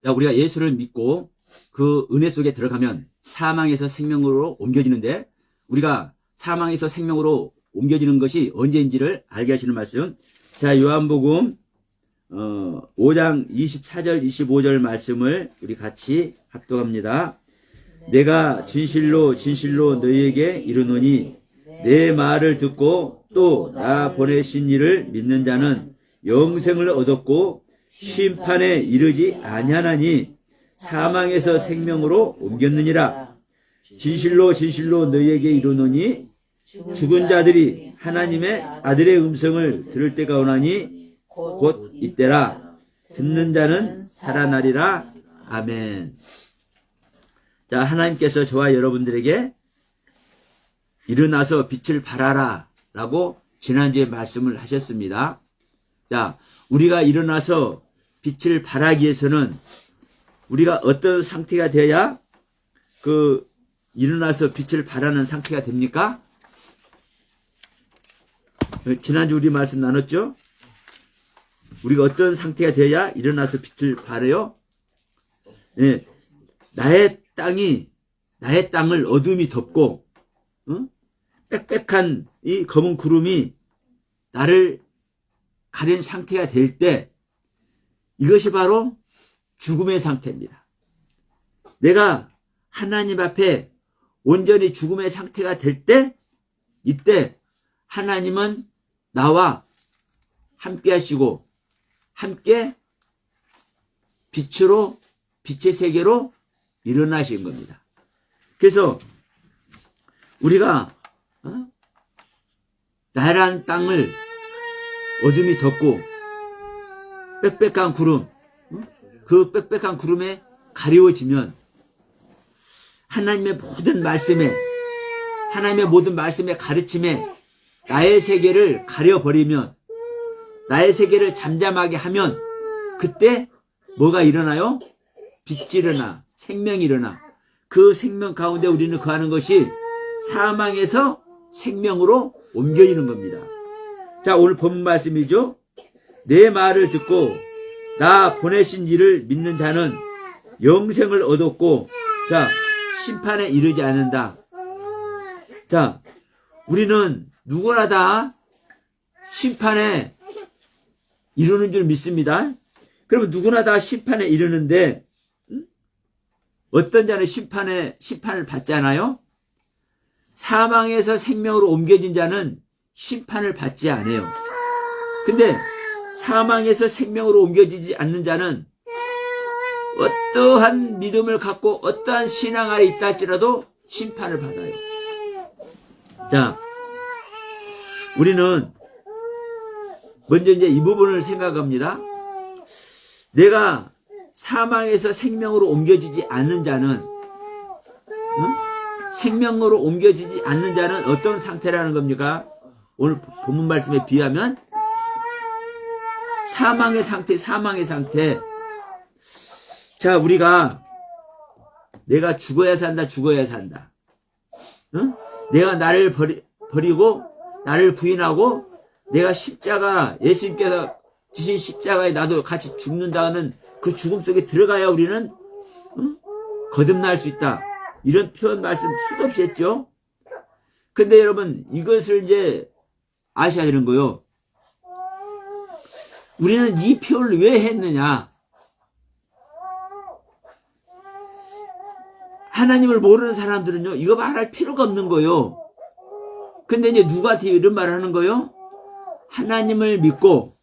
자, 우리가 예수를 믿고 그 은혜 속에 들어가면 사망에서 생명으로 옮겨지는데, 우리가 사망에서 생명으로 옮겨지는 것이 언제인지를 알게 하시는 말씀. 자, 요한복음 5장 24절 25절 말씀을 우리 같이 합독합니다. 내가 진실로 진실로 너희에게 이르노니 내 말을 듣고 또 나 보내신 이를 믿는 자는 영생을 얻었고 심판에 이르지 아니하나니 사망에서 생명으로 옮겼느니라. 진실로 진실로 너희에게 이르노니 죽은 자들이 하나님의 아들의 음성을 들을 때가 오나니 곧 이때라. 듣는 자는 살아나리라. 아멘. 자, 하나님께서 저와 여러분들에게 일어나서 빛을 발하라 라고 지난주에 말씀을 하셨습니다. 자, 우리가 일어나서 빛을 발하기 위해서는 우리가 어떤 상태가 돼야 일어나서 빛을 발하는 상태가 됩니까? 지난주 우리 말씀 나눴죠? 우리가 어떤 상태가 돼야 일어나서 빛을 발해요? 네, 나의 땅을 어둠이 덮고, 빽빽한 이 검은 구름이 나를 가린 상태가 될 때, 이것이 바로 죽음의 상태입니다. 내가 하나님 앞에 온전히 죽음의 상태가 될 때, 이때 하나님은 나와 함께 하시고, 함께 빛의 세계로 일어나신 겁니다. 그래서 우리가 나란 땅을 어둠이 덮고 빽빽한 구름, 그 빽빽한 구름에 가리워지면 하나님의 모든 말씀에 가르침에 나의 세계를 가려버리면, 나의 세계를 잠잠하게 하면 그때 뭐가 일어나요? 빛이 일어나, 생명이 일어나. 그 생명 가운데 우리는 거하는 것이 사망에서 생명으로 옮겨지는 겁니다. 자, 오늘 본문 말씀이죠. 내 말을 듣고 나 보내신 이를 믿는 자는 영생을 얻었고, 자, 심판에 이르지 않는다. 자, 우리는 누구나 다 심판에 이르는 줄 믿습니다. 그러면 누구나 다 심판에 이르는데, 어떤 자는 심판을 받잖아요? 사망에서 생명으로 옮겨진 자는 심판을 받지 않아요. 근데 사망에서 생명으로 옮겨지지 않는 자는 어떠한 믿음을 갖고 어떠한 신앙 아래 있다 할지라도 심판을 받아요. 자, 우리는 먼저 이제 이 부분을 생각합니다. 내가 사망에서 생명으로 옮겨지지 않는 자는, 생명으로 옮겨지지 않는 자는 어떤 상태라는 겁니까? 오늘 본문 말씀에 비하면 사망의 상태. 자, 우리가 내가 죽어야 산다. 내가 나를 버리고 나를 부인하고 내가 예수님께서 지신 십자가에 나도 같이 죽는다는 그 죽음 속에 들어가야 우리는 거듭날 수 있다. 이런 표현 말씀 수도 없이 했죠. 근데 여러분, 이것을 이제 아셔야 되는 거요. 우리는 이 표현을 왜 했느냐? 하나님을 모르는 사람들은요, 이거 말할 필요가 없는 거요. 근데 이제 누구한테 이런 말을 하는 거요? 하나님을 믿고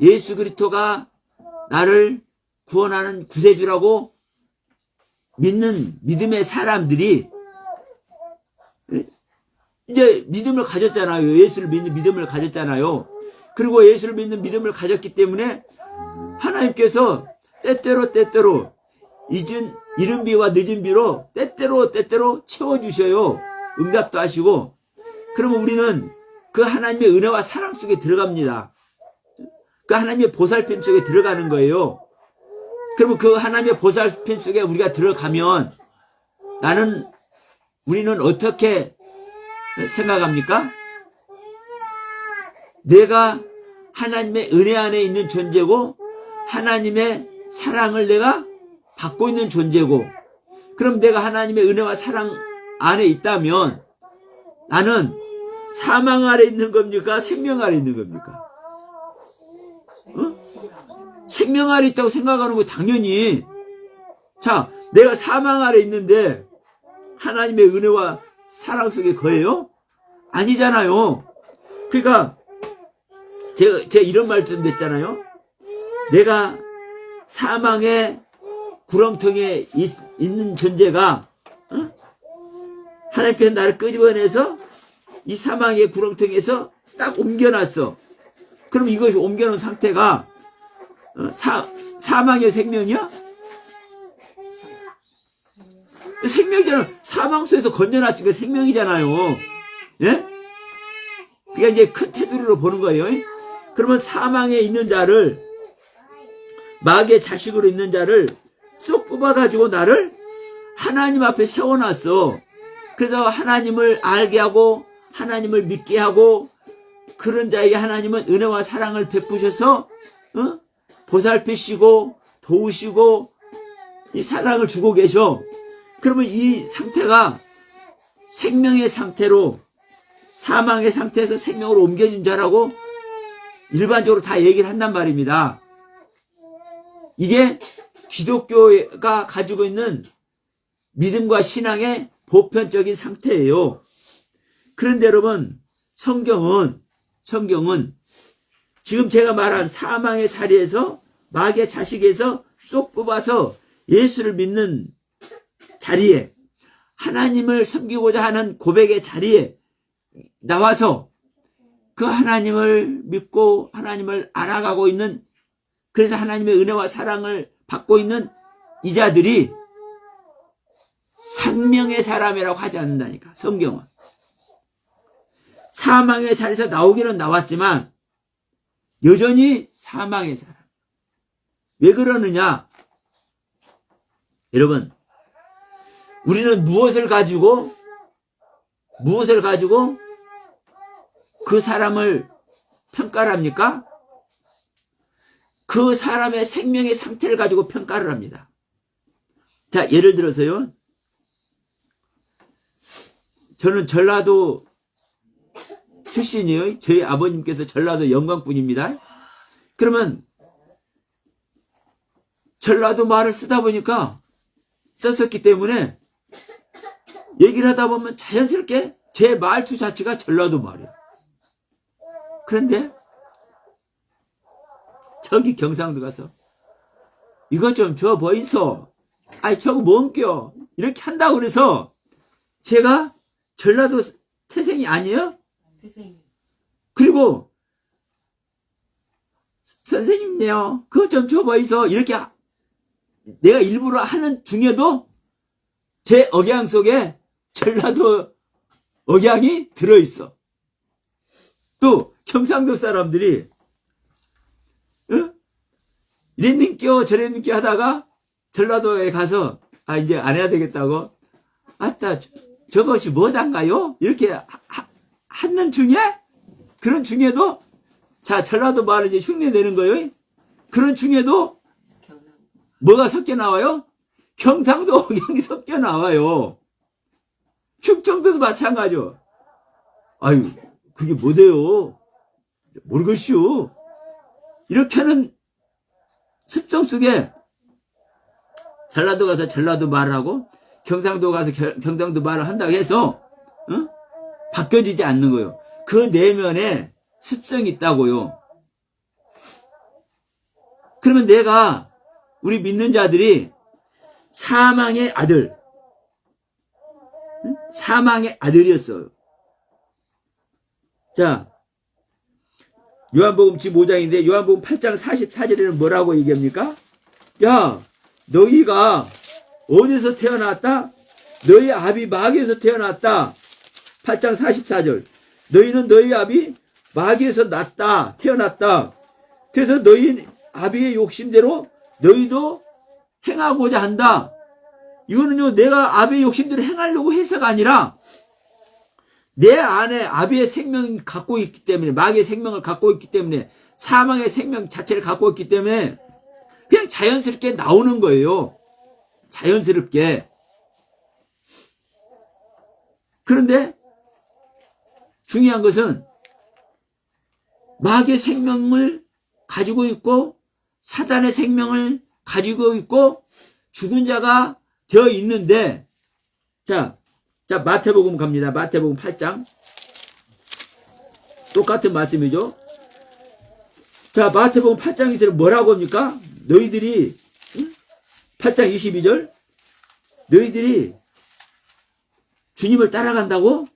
예수 그리스도가 나를 구원하는 구세주라고 믿는 믿음의 사람들이 이제 믿음을 가졌잖아요. 예수를 믿는 믿음을 가졌잖아요. 그리고 예수를 믿는 믿음을 가졌기 때문에 하나님께서 때때로 이른 비와 늦은 비로 때때로 채워주셔요. 응답도 하시고. 그러면 우리는 그 하나님의 은혜와 사랑 속에 들어갑니다. 그 하나님의 보살핌 속에 들어가는 거예요. 그러면 그 하나님의 보살핌 속에 우리가 들어가면 우리는 어떻게 생각합니까? 내가 하나님의 은혜 안에 있는 존재고 하나님의 사랑을 내가 갖고 있는 존재고, 그럼 내가 하나님의 은혜와 사랑 안에 있다면 나는 사망 아래 있는 겁니까? 생명 아래 있는 겁니까? 생명 아래 있다고 생각하는 거 당연히. 자, 내가 사망 아래 있는데 하나님의 은혜와 사랑 속에 거예요? 아니잖아요. 그러니까 제가 이런 말씀 했잖아요. 내가 사망의 구렁텅이에 있는 존재가 하나님께서 나를 끄집어내서 이 사망의 구렁텅이에서 딱 옮겨놨어. 그럼 이것이 옮겨놓은 상태가 사망의 생명이야? 생명이잖아. 사망 속에서 건져놨으니까 생명이잖아요. 예? 그러니까 이제 큰 테두리로 보는 거예요. 그러면 사망에 있는 자를, 마귀의 자식으로 있는 자를 쏙 뽑아가지고 나를 하나님 앞에 세워놨어. 그래서 하나님을 알게 하고 하나님을 믿게 하고, 그런 자에게 하나님은 은혜와 사랑을 베푸셔서 보살피시고 도우시고 이 사랑을 주고 계셔. 그러면 이 상태가 생명의 상태로, 사망의 상태에서 생명으로 옮겨진 자라고 일반적으로 다 얘기를 한단 말입니다. 이게 기독교가 가지고 있는 믿음과 신앙의 보편적인 상태예요. 그런데 여러분, 성경은 지금 제가 말한 사망의 자리에서, 마귀의 자식에서 쏙 뽑아서 예수를 믿는 자리에, 하나님을 섬기고자 하는 고백의 자리에 나와서 그 하나님을 믿고 하나님을 알아가고 있는, 그래서 하나님의 은혜와 사랑을 받고 있는 이 자들이 생명의 사람이라고 하지 않는다니까, 성경은. 사망의 자리에서 나오기는 나왔지만 여전히 사망의 사람. 왜 그러느냐? 여러분, 우리는 무엇을 가지고 그 사람을 평가를 합니까? 그 사람의 생명의 상태를 가지고 평가를 합니다. 자, 예를 들어서요, 저는 전라도 출신이에요. 저희 아버님께서 전라도 영광분입니다. 그러면 전라도 말을 쓰다 보니까, 썼었기 때문에 얘기를 하다 보면 자연스럽게 제 말투 자체가 전라도 말이에요. 그런데 저기 경상도 가서 이것 좀 줘 보이소, 아이 저거 뭔겨, 이렇게 한다고 그래서 제가 전라도 태생이 아니에요? 태생이. 그리고 선생님네요, 그것 좀 줘 보이소, 이렇게 내가 일부러 하는 중에도 제 억양 속에 전라도 억양이 들어있어. 또 경상도 사람들이 이랬는겨 저랬는겨 하다가 전라도에 가서 이제 안 해야 되겠다고, 아따 저것이 뭐단가요? 이렇게 하는 중에, 그런 중에도, 자, 전라도 말을 이제 흉내 내는 거예요. 그런 중에도 뭐가 섞여 나와요? 경상도 억양이 섞여 나와요. 충청도도 마찬가지요. 아유, 그게 뭐대요? 모르겠슈. 이렇게 하는 습성 속에 전라도 가서 전라도 말을 하고 경상도 가서 경상도 말을 한다고 해서 바뀌어지지 않는 거예요. 그 내면에 습성이 있다고요. 그러면 내가, 우리 믿는 자들이 사망의 아들, 사망의 아들이었어요. 자, 요한복음 15장인데 요한복음 8장 44절에는 뭐라고 얘기합니까? 야, 너희가 어디서 태어났다? 너희 아비 마귀에서 태어났다. 8장 44절. 너희는 너희 아비 마귀에서 났다, 태어났다. 그래서 너희 아비의 욕심대로 너희도 행하고자 한다. 이거는요, 내가 아비의 욕심대로 행하려고 해서가 아니라 내 안에 아비의 생명을 갖고 있기 때문에, 마귀의 생명을 갖고 있기 때문에, 사망의 생명 자체를 갖고 있기 때문에 그냥 자연스럽게 나오는 거예요. 자연스럽게. 그런데 중요한 것은 마귀의 생명을 가지고 있고 사단의 생명을 가지고 있고 죽은 자가 되어 있는데, 자 마태복음 갑니다. 마태복음 8장. 똑같은 말씀이죠. 자, 마태복음 8장에서 뭐라고 합니까? 너희들이 8장 22절 너희들이 주님을 따라간다고?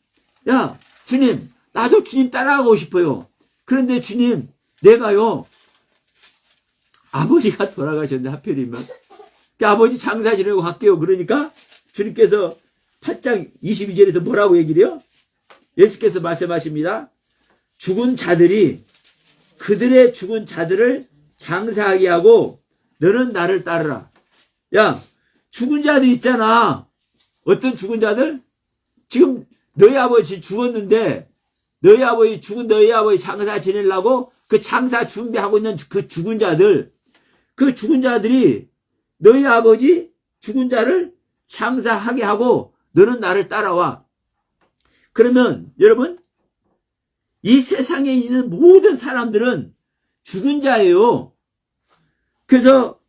야, 주님, 나도 주님 따라가고 싶어요. 그런데 주님, 내가요, 아버지가 돌아가셨는데 하필이면 아버지 장사 지내고 갈게요. 그러니까 주님께서 8장 22절에서 뭐라고 얘기를 해요? 예수께서 말씀하십니다. 죽은 자들이 그들의 죽은 자들을 장사하게 하고 너는 나를 따르라. 야, 죽은 자들 있잖아. 어떤 죽은 자들? 지금 너희 아버지 죽었는데 죽은 너희 아버지 장사 지내려고 그 장사 준비하고 있는 그 죽은 자들, 그 죽은 자들이 너희 아버지 죽은 자를 장사하게 하고 너는 나를 따라와. 그러면 여러분, 이 세상에 있는 모든 사람들은 죽은 자예요. 그래서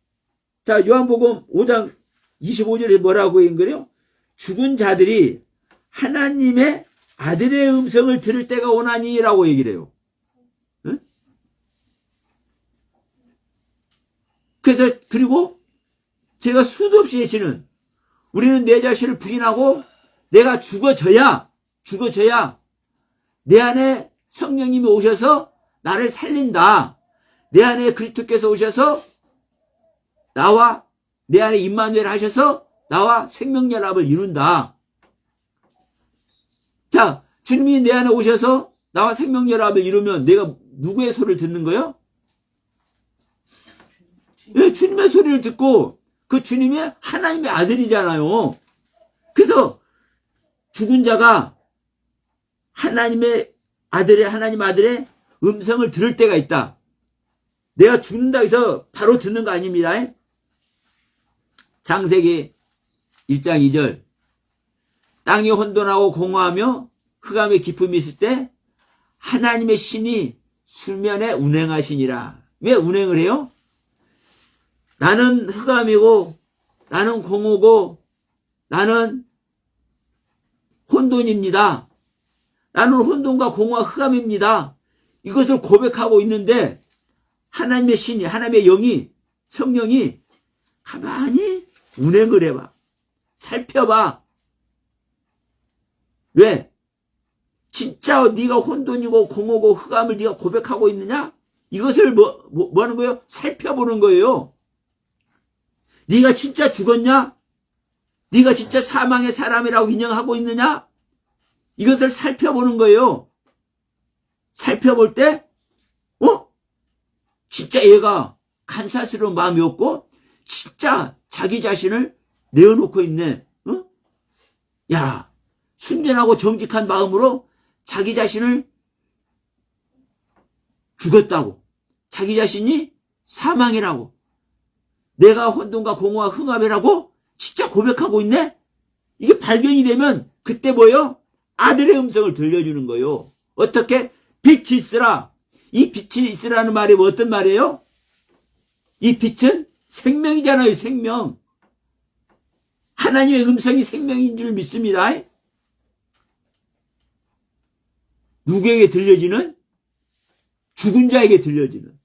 자, 요한복음 5장 25절에 뭐라고 있는 거예요? 죽은 자들이 하나님의 아들의 음성을 들을 때가 오나니라고 얘기를 해요. 응? 그래서 그리고 제가 수도 없이 외치는, 우리는 내 자신을 부인하고 내가 죽어져야 내 안에 성령님이 오셔서 나를 살린다. 내 안에 그리스도께서 오셔서 나와 내 안에 임마누엘 하셔서 나와 생명연합을 이룬다. 자, 주님이 내 안에 오셔서 나와 생명연합을 이루면 내가 누구의 소리를 듣는 거예요? 예, 주님의 소리를 듣고 그 주님의 하나님의 아들이잖아요. 그래서 죽은 자가 하나님 아들의 음성을 들을 때가 있다. 내가 죽는다 해서 바로 듣는 거 아닙니다. 창세기 1장 2절. 땅이 혼돈하고 공허하며 흑암의 기품이 있을 때 하나님의 신이 수면에 운행하시니라. 왜 운행을 해요? 나는 흑암이고 나는 공허고 나는 혼돈입니다. 나는 혼돈과 공허와 흑암입니다. 이것을 고백하고 있는데 하나님의 신이, 하나님의 영이, 성령이 가만히 운행을 해봐. 살펴봐. 왜? 진짜 네가 혼돈이고 공허고 흑암을 네가 고백하고 있느냐? 이것을 뭐 하는 거예요? 살펴보는 거예요. 네가 진짜 죽었냐? 네가 진짜 사망의 사람이라고 인정하고 있느냐? 이것을 살펴보는 거예요. 살펴볼 때, 진짜 얘가 간사스러운 마음이 없고, 진짜 자기 자신을 내어놓고 있네. 야, 순전하고 정직한 마음으로 자기 자신을 죽었다고. 자기 자신이 사망이라고. 내가 혼돈과 공허와 흑암이라고 진짜 고백하고 있네? 이게 발견이 되면 그때 뭐예요? 아들의 음성을 들려주는 거예요. 어떻게? 빛이 있으라. 이 빛이 있으라는 말이 뭐 어떤 말이에요? 이 빛은 생명이잖아요. 생명. 하나님의 음성이 생명인 줄 믿습니다. 누구에게 들려지는? 죽은 자에게 들려지는,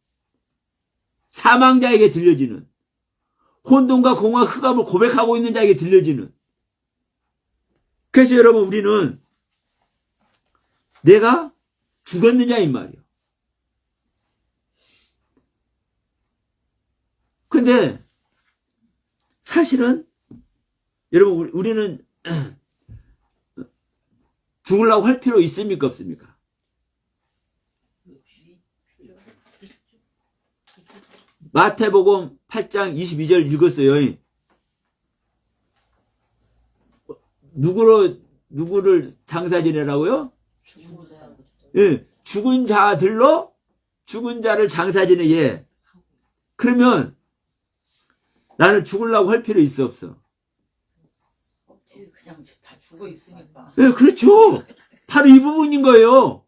사망자에게 들려지는, 혼돈과 공허와 흑암을 고백하고 있는 자에게 들려지는. 그래서 여러분, 우리는 내가 죽었느냐인 말이에요. 근데 사실은 여러분, 우리는 죽으려고 할 필요 있습니까, 없습니까? 마태복음 8장 22절 읽었어요. 누구를 장사 지내라고요? 예, 죽은 자들로 죽은 자를 장사 지내. 예. 그러면 나는 죽으려고 할 필요 있어, 없어? 그냥 다 죽어 있으니까. 네, 그렇죠. 바로 이 부분인 거예요.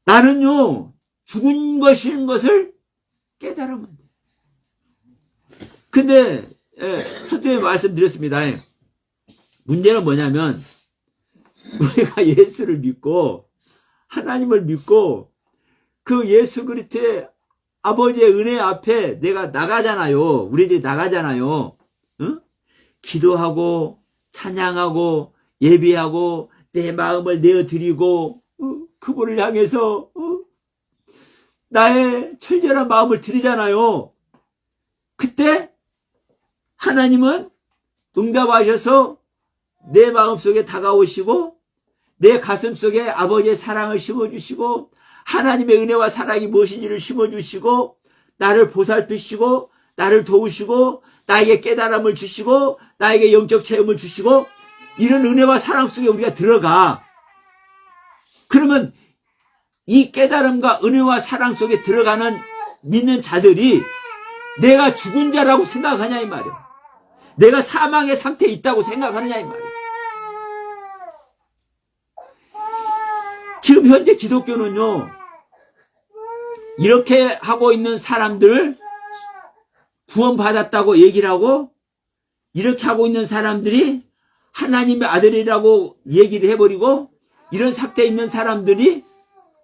나는요, 죽은 것인 것을 깨달으면 돼. 근데, 서두에 말씀드렸습니다. 문제는 뭐냐면, 우리가 예수를 믿고, 하나님을 믿고, 그 예수 그리스도의 아버지의 은혜 앞에 내가 나가잖아요. 우리들이 나가잖아요. 응? 기도하고, 찬양하고, 예배하고, 내 마음을 내어드리고, 그분을 향해서 나의 철저한 마음을 드리잖아요. 그때 하나님은 응답하셔서 내 마음속에 다가오시고 내 가슴속에 아버지의 사랑을 심어주시고 하나님의 은혜와 사랑이 무엇인지를 심어주시고 나를 보살피시고 나를 도우시고 나에게 깨달음을 주시고 나에게 영적 체험을 주시고 이런 은혜와 사랑 속에 우리가 들어가. 그러면 이 깨달음과 은혜와 사랑 속에 들어가는 믿는 자들이 내가 죽은 자라고 생각하냐 이 말이야. 내가 사망의 상태에 있다고 생각하느냐 이 말이야. 지금 현재 기독교는요, 이렇게 하고 있는 사람들을 구원받았다고 얘기를 하고 이렇게 하고 있는 사람들이 하나님의 아들이라고 얘기를 해버리고 이런 상태에 있는 사람들이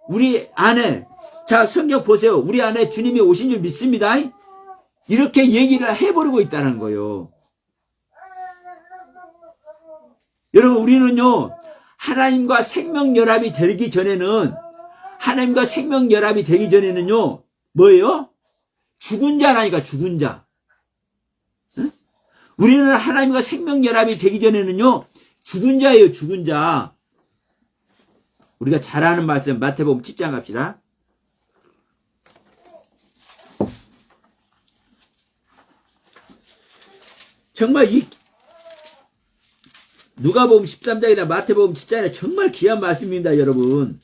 우리 안에, 자 성경 보세요. 우리 안에 주님이 오신 줄 믿습니다. 이렇게 얘기를 해버리고 있다는 거예요. 여러분, 우리는요 하나님과 생명연합이 되기 전에는 뭐예요? 죽은 자라니까. 죽은 자. 응? 우리는 하나님과 생명연합이 되기 전에는요 죽은 자예요. 죽은 자. 우리가 잘 아는 말씀 마태복음 7장 갑시다. 정말 이 누가복음 13장이나 마태복음 7장이나 정말 귀한 말씀입니다, 여러분.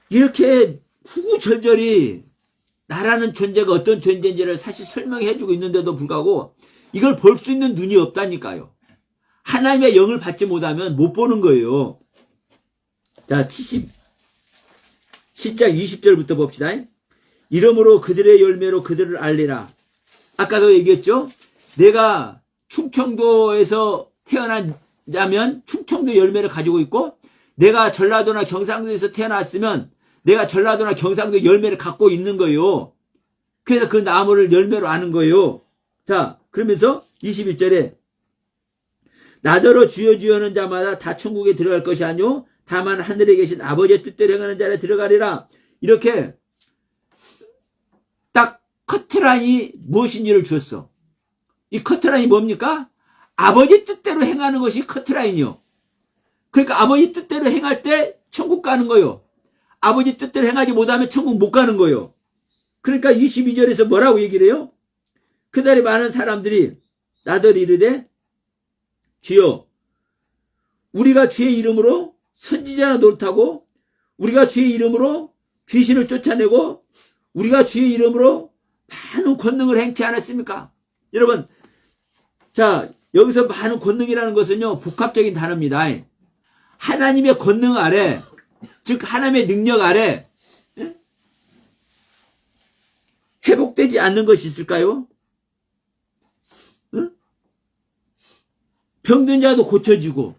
이렇게 구구절절히 나라는 존재가 어떤 존재인지를 사실 설명해 주고 있는데도 불구하고 이걸 볼 수 있는 눈이 없다니까요. 하나님의 영을 받지 못하면 못 보는 거예요. 자, 77장 20절부터 봅시다. 이러므로 그들의 열매로 그들을 알리라. 아까도 얘기했죠? 내가 충청도에서 태어나자면 충청도 열매를 가지고 있고, 내가 전라도나 경상도에서 태어났으면 내가 전라도나 경상도 열매를 갖고 있는 거예요. 그래서 그 나무를 열매로 아는 거예요. 자, 그러면서 21절에 나더러 주여 주여 하는 자마다 다 천국에 들어갈 것이 아니오 다만 하늘에 계신 아버지의 뜻대로 행하는 자를 들어가리라. 이렇게 딱 커트라인이 무엇인지를 줬어. 이 커트라인이 뭡니까? 아버지 뜻대로 행하는 것이 커트라인이요. 그러니까 아버지 뜻대로 행할 때 천국 가는 거요. 아버지 뜻대로 행하지 못하면 천국 못 가는 거요. 그러니까 22절에서 뭐라고 얘기를 해요? 그날에 많은 사람들이 나더러 이르되 주여 우리가 주의 이름으로 선지자나 노릇하고 우리가 주의 이름으로 귀신을 쫓아내고 우리가 주의 이름으로 많은 권능을 행치 않았습니까? 여러분, 자, 여기서 많은 권능이라는 것은요 복합적인 단어입니다. 하나님의 권능 아래, 즉 하나님의 능력 아래 회복되지 않는 것이 있을까요? 병든 자도 고쳐지고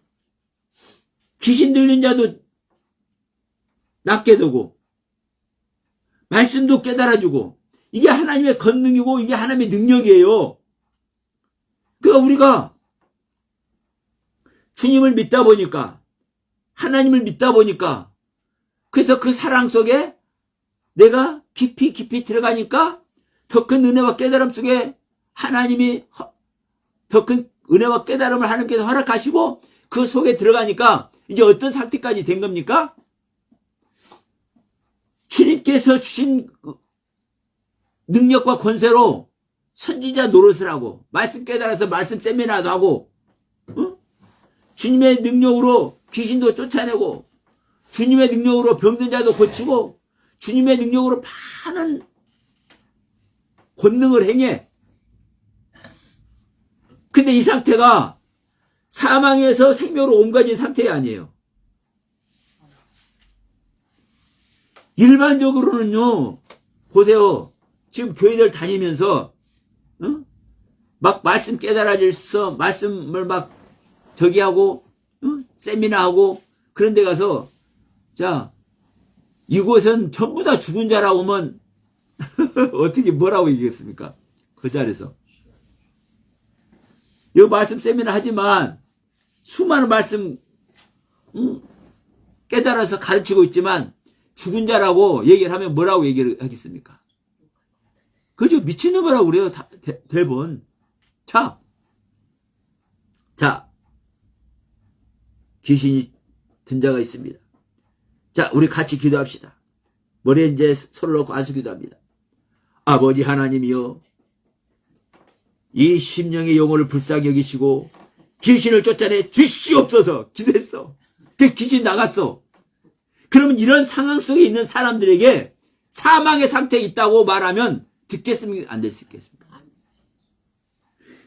귀신 들린 자도 낫게 되고 말씀도 깨달아주고 이게 하나님의 권능이고 이게 하나님의 능력이에요. 그러니까 우리가 주님을 믿다 보니까 하나님을 믿다 보니까 그래서 그 사랑 속에 내가 깊이 들어가니까 더 큰 은혜와 깨달음 속에 하나님이 더 큰 은혜와 깨달음을 하나님께서 허락하시고 그 속에 들어가니까 이제 어떤 상태까지 된 겁니까? 주님께서 주신 능력과 권세로 선지자 노릇을 하고 말씀 깨달아서 말씀 세미나도 하고 주님의 능력으로 귀신도 쫓아내고 주님의 능력으로 병든 자도 고치고 주님의 능력으로 많은 권능을 행해. 근데 이 상태가 사망에서 생명으로 옮겨진 상태 아니에요. 일반적으로는요, 보세요. 지금 교회들 다니면서, 막 말씀 깨달아져서 말씀을 막 저기 하고, 세미나 하고, 그런 데 가서, 자, 이곳은 전부 다 죽은 자라고 하면, 어떻게 뭐라고 얘기했습니까? 그 자리에서. 이 말씀 세미나 하지만, 수많은 말씀, 깨달아서 가르치고 있지만, 죽은 자라고 얘기를 하면 뭐라고 얘기를 하겠습니까? 그죠? 미친놈이라고 그래요, 대부분. 자, 귀신이 든 자가 있습니다. 자, 우리 같이 기도합시다. 머리에 이제 손을 놓고 안수 기도합니다. 아버지 하나님이여, 이 심령의 영혼을 불쌍히 여기시고 귀신을 쫓아내 주시옵소서. 기도했어. 그 귀신 나갔어. 그러면 이런 상황 속에 있는 사람들에게 사망의 상태에 있다고 말하면 듣겠습니까? 안 듣겠습니까?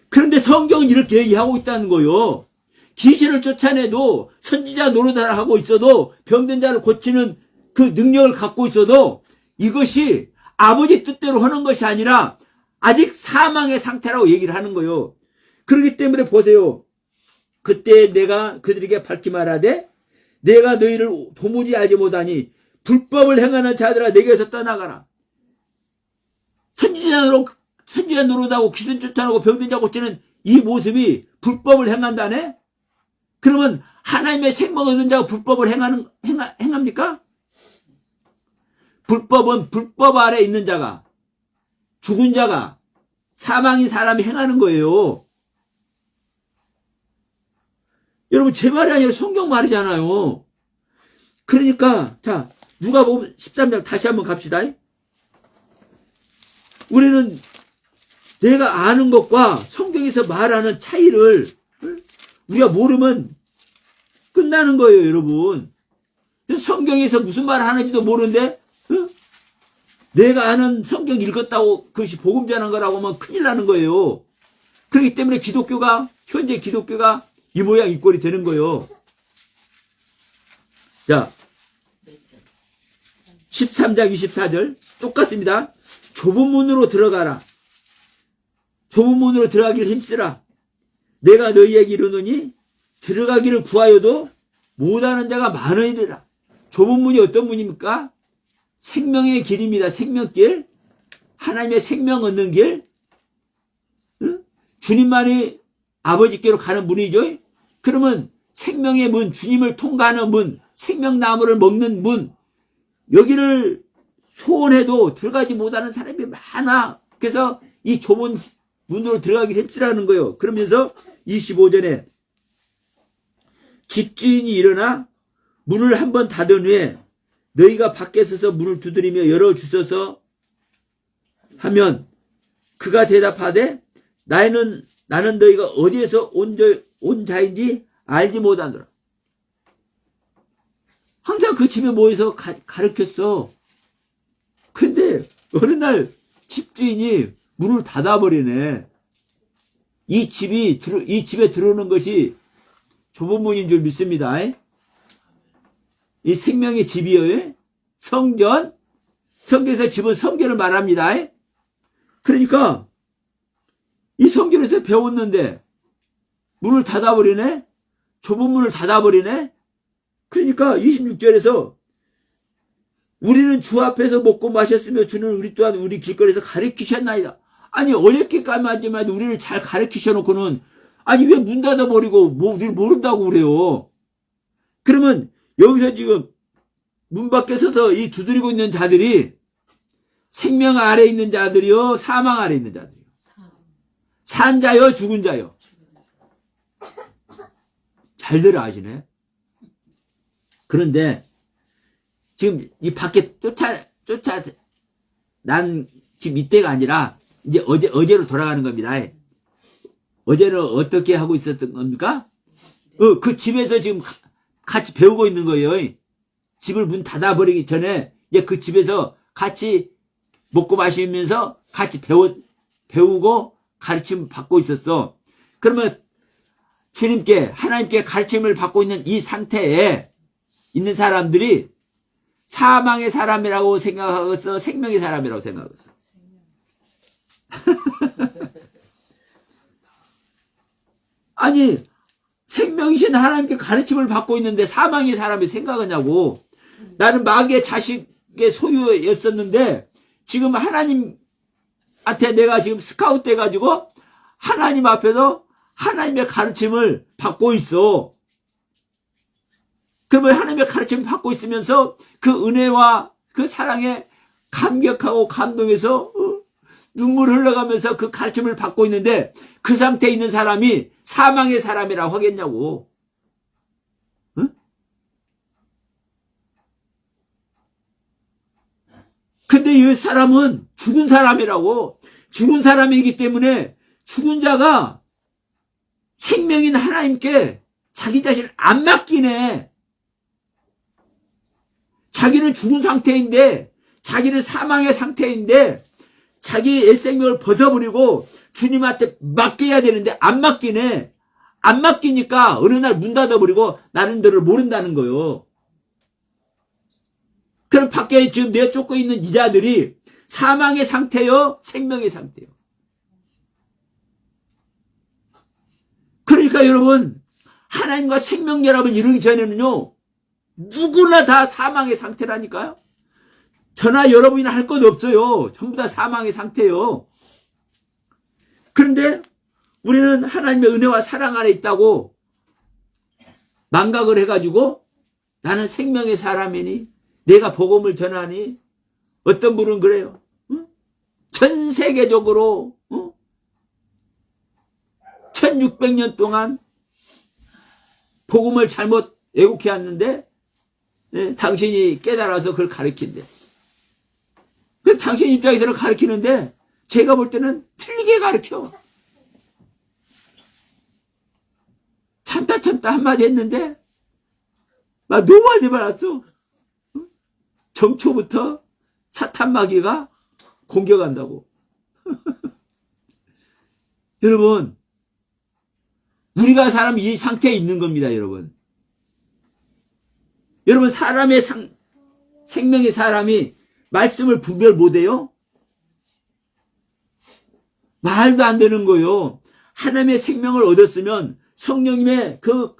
그런데 성경은 이렇게 얘기하고 있다는 거요. 귀신을 쫓아내도 선지자 노릇을 하고 있어도 병든 자를 고치는 그 능력을 갖고 있어도 이것이 아버지 뜻대로 하는 것이 아니라 아직 사망의 상태라고 얘기를 하는 거요. 그렇기 때문에 보세요. 그때 내가 그들에게 밝히 말하되 내가 너희를 도무지 알지 못하니 불법을 행하는 자들아 내게서 떠나가라. 선지자 노릇하고 귀신 쫓아내고 병든 자 고치는 이 모습이 불법을 행한다네? 그러면 하나님의 생명 얻은 자가 불법을 행합니까? 불법은 불법 아래 있는 자가, 죽은 자가, 사망인 사람이 행하는 거예요. 여러분, 제 말이 아니라 성경 말이잖아요. 그러니까, 자, 누가복음 13장 다시 한번 갑시다. 우리는 내가 아는 것과 성경에서 말하는 차이를 우리가 모르면 끝나는 거예요, 여러분. 성경에서 무슨 말 하는지도 모르는데, 내가 아는 성경 읽었다고 그것이 복음 전하는 거라고 하면 큰일 나는 거예요. 그렇기 때문에 현재 기독교가 이 모양 이 꼴이 되는 거예요. 자, 13장 24절 똑같습니다. 좁은 문으로 들어가라. 좁은 문으로 들어가기를 힘쓰라. 내가 너희에게 이르노니 들어가기를 구하여도 못하는 자가 많으리라. 좁은 문이 어떤 문입니까? 생명의 길입니다. 생명길. 하나님의 생명 얻는 길. 주님만이 아버지께로 가는 문이죠. 그러면 생명의 문, 주님을 통과하는 문, 생명나무를 먹는 문, 여기를 소원해도 들어가지 못하는 사람이 많아. 그래서 이 좁은 문으로 들어가기 힘쓰라는 거예요. 그러면서 25절에 집주인이 일어나 문을 한번 닫은 후에 너희가 밖에 서서 문을 두드리며 열어주소서 하면 그가 대답하되 나는 너희가 어디에서 온 자인지 알지 못하노라. 항상 그 집에 모여서 가르쳤어. 근데 어느 날 집주인이 문을 닫아버리네. 이 집에 들어오는 것이 좁은 문인 줄 믿습니다. 이 생명의 집이요. 성전. 성경에서 집은 성전을 말합니다. 그러니까 이 성전에서 배웠는데 문을 닫아버리네. 좁은 문을 닫아버리네. 그러니까 26절에서 우리는 주 앞에서 먹고 마셨으며 주는 우리 또한 우리 길거리에서 가르치셨나이다. 아니 어렵게까지만 우리를 잘 가르치셔놓고는 아니 왜 문 닫아버리고 우리를 모른다고 그래요. 그러면 여기서 지금 문 밖에 서서 이 두드리고 있는 자들이 생명 아래 있는 자들이요 사망 아래 있는 자들이요. 산 자요 죽은 자요. 잘들 아시네. 그런데 지금 이 밖에 난 지금 이때가 아니라 이제 어제로 돌아가는 겁니다. 어제는 어떻게 하고 있었던 겁니까? 그 집에서 지금 같이 배우고 있는 거예요. 집을 문 닫아버리기 전에 이제 그 집에서 같이 먹고 마시면서 같이 배우고 가르침 받고 있었어. 그러면 주님께, 하나님께 가르침을 받고 있는 이 상태에 있는 사람들이 사망의 사람이라고 생각하겠어? 생명의 사람이라고 생각하겠어? 아니, 생명이신 하나님께 가르침을 받고 있는데 사망의 사람이 생각하냐고. 나는 마귀의 자식의 소유였었는데 지금 하나님한테 내가 지금 스카우트 돼가지고 하나님 앞에서 하나님의 가르침을 받고 있어. 그러면 하나님의 가르침을 받고 있으면서 그 은혜와 그 사랑에 감격하고 감동해서 눈물 흘러가면서 그 가르침을 받고 있는데 그 상태에 있는 사람이 사망의 사람이라고 하겠냐고. 응? 근데 이 사람은 죽은 사람이라고. 죽은 사람이기 때문에 죽은 자가 생명인 하나님께 자기 자신을 안 맡기네. 자기는 죽은 상태인데, 자기는 사망의 상태인데 자기 옛생명을 벗어버리고 주님한테 맡겨야 되는데 안 맡기네. 안 맡기니까 어느 날 문 닫아버리고 나름대로 모른다는 거요. 그럼 밖에 지금 내쫓고 있는 이자들이 사망의 상태요, 생명의 상태요. 그러니까 여러분, 하나님과 생명 연합을 이루기 전에는요, 누구나 다 사망의 상태라니까요. 저나 여러분이나 할 것 없어요. 전부 다 사망의 상태요. 그런데 우리는 하나님의 은혜와 사랑 안에 있다고 망각을 해가지고 나는 생명의 사람이니, 내가 복음을 전하니. 어떤 분은 그래요. 응? 전 세계적으로 1600년 동안 복음을 잘못 애국해 왔는데 당신이 깨달아서 그걸 가르친대. 그 당신 입장에서는 가르치는데 제가 볼 때는 틀리게 가르쳐. 참다 한마디 했는데 막 너무하지 말았어. 정초부터 사탄 마귀가 공격한다고. 여러분, 우리가 사람 이 상태에 있는 겁니다, 여러분. 여러분, 사람의 생명의 사람이 말씀을 분별 못해요? 말도 안 되는 거요. 하나님의 생명을 얻었으면 성령님의 그